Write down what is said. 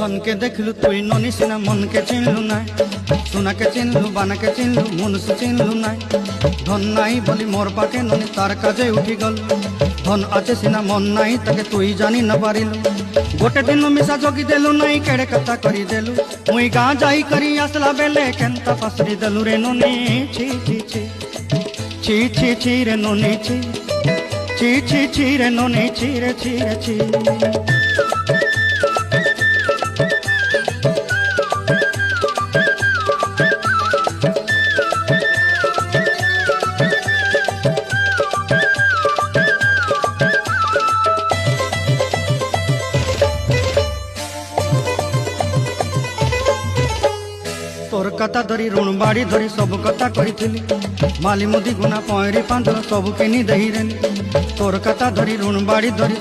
ধনকে দেখলু তুই ননি সিনা মনকে চিনলু নাই, সোনাকে চিনলু বানাকে চিনলু মনুষ্য চিনলু নাই। ধন নাই বলি মোর পাকে ননি তার কাজে উঠি গল, ধন আছে সিনা মন নাই তাকে তুই জানি না পারিলু। গোটে দিন মিশা জগি দেলু নাই কেড়ে কথা করি দেলু, মুই গাঁ যাই করি আসলা বেলে কেনতা পাসরি দেলু রে ননি। ছি ছি ছি ছি ছি ছি রে ননি ছি ছি ছি ছি রে ননি ছি রে ছি রে ছি। তোর কথা ধরি ঋণ বাড়ি ধরি সব কথা কইছিলি, মালি মুদি গুনা পয়রি পাঁদর সব কিনি দেহিরেনি। তোর কথা ধরি ঋণ বাড়ি ধরি